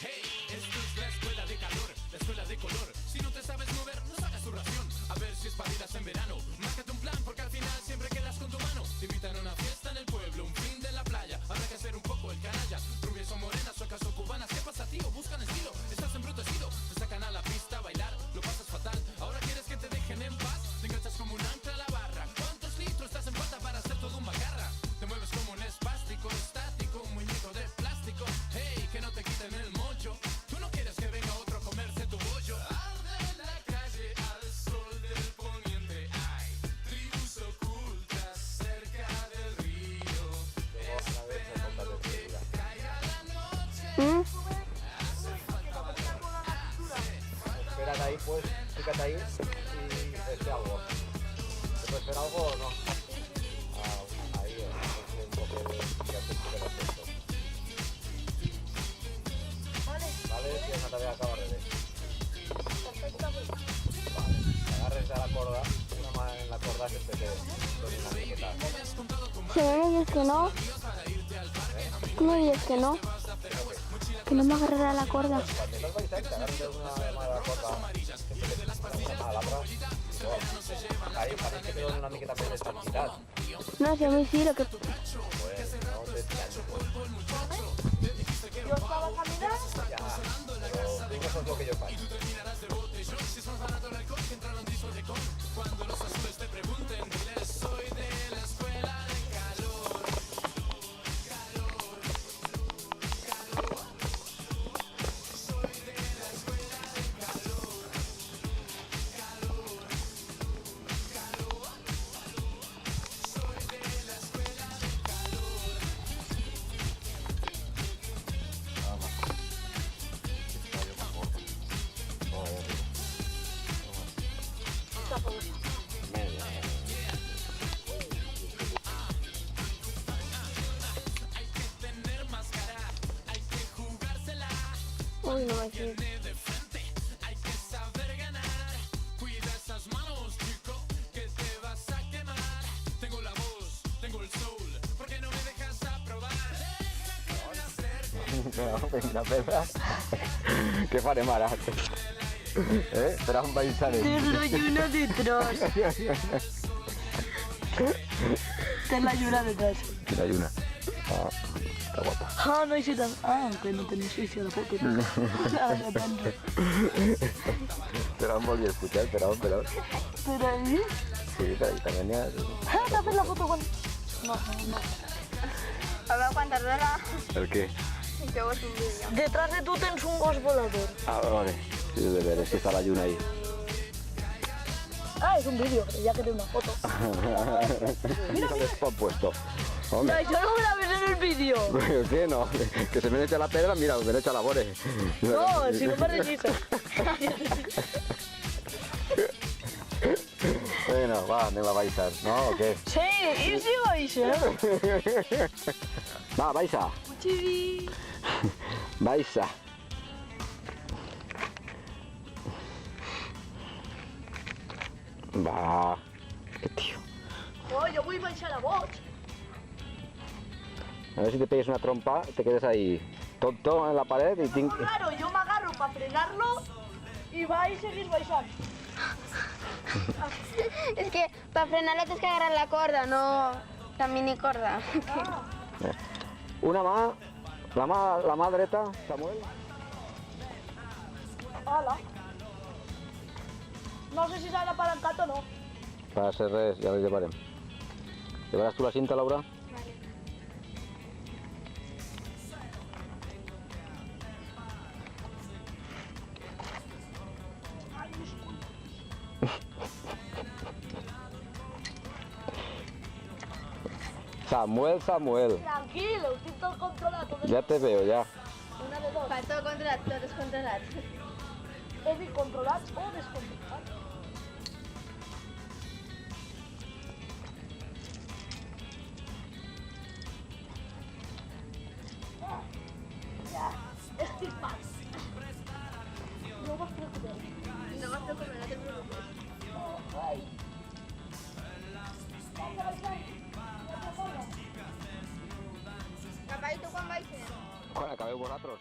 Hey, esto es la escuela de calor, la escuela de color. Si no te sabes mover, no sacas tu ración. A ver si espabilas en verano. Márcate un plan, porque al final siempre quedas con tu mano. Te invitan a una fiesta en el pueblo, un fin de la playa. Habrá que ser un poco el canalla. Rubias o morenas, suecas o cubanas. ¿Qué pasa, tío? Buscan estilo, estás embrutecido. Te sacan a la pista a bailar, lo pasas fatal. Ahora quieres que te dejen en paz. Te enganchas como un ancla a la barra. ¿Cuántos litros te hacen falta para hacer todo un macarra? Te mueves como un espástico, estático, un muñeco de plástico. Hey, que no te quiten el mocho. Tú no quieres que venga otro a comerse tu bollo. Arde la calle al sol del poniente. Hay tribus ocultas cerca del río. Esperando que caiga la noche. Espérate ahí, pues, fíjate ahí y este algo. ¿Se puede hacer algo o no? Ahí es un poco de esto. Vale, si no te voy a acabar de ver. Vale, agarres de la corda, una mano en la corda que te quede con una miqueta. Si me dices que no, tú me dices que no me agarrará la corda. Cuando estás bailando, te agarras de una mano de la corda, una mala atrás. Ahí parece que te doy una miqueta más de estabilidad. No, si a mí sí, lo que... Pues no te entiendo. Yo estaba caminando. Ya, pero tú no sos lo que yo faig. Cuando los azules te pregunten, diles soy de la escuela de calor. Soy de la escuela de calor. Soy de la escuela de calor. Hay que tener máscara, hay que jugársela. Uy, no me fío. De frente, hay que saber ganar. Cuida esas manos, chico, que te vas a quemar. Tengo la voz, tengo el soul, ¿por qué no me dejas aprobar? Vinga, Pedra. Què farem ara? Per on baixarem? Te la lluna detrás. Te la lluna detrás. La lluna. Ah, està guapa. Ah, no hice tan... Ah, que no tenéis sucia la foto. Per on volies pujar? Per on? Pero ahí... Sí, per ahí també n'hi ha. Ah, ¿te haces la foto con...? No, no. A ver, aguantarla. El què? Que hago un vídeo. Detrás de tú tens un gos volador. Ah, vale. Sí, de veres, que està la lluna ahí. Ah, es un vídeo, ya que tengo una foto. Mira el spot puesto. Hombre, No, yo no grabé en el vídeo. ¿qué no? Que se me echa la pedra, mira, me echa la bore. No, si no me reviso. Bueno, va, anem a baixar, no? O què? Sí, y sigo ahí, ¿sí? Va, baixa. Chibi. Baixa. Va. Qué tío. No, yo voy a baixar la voz. A ver si te pegues una trompa, te quedes ahí tonto en la pared y... Claro, yo me agarro para frenarlo y vais a seguir baixando. Es que para frenarlo tienes que agarrar la corda, no la mini corda. Una mà, la mà dreta, Samuel. Hola. No sé si s'ha apalancat o no. Para ser res, ya lo llevarem. ¿Llevarás tú la cinta, Laura? Samuel, Samuel. Tranquilo, estic tot controlat. Ya te veo, ya. Una de dos. Fa tot controlat, tot descontrolat. He dit controlat o descontrolat. Ja, estic mal. No us preocupeu. No me preocupes, no te preocupes. Ai. Vaig a baixar. Cap ¿Sabéis vosotros?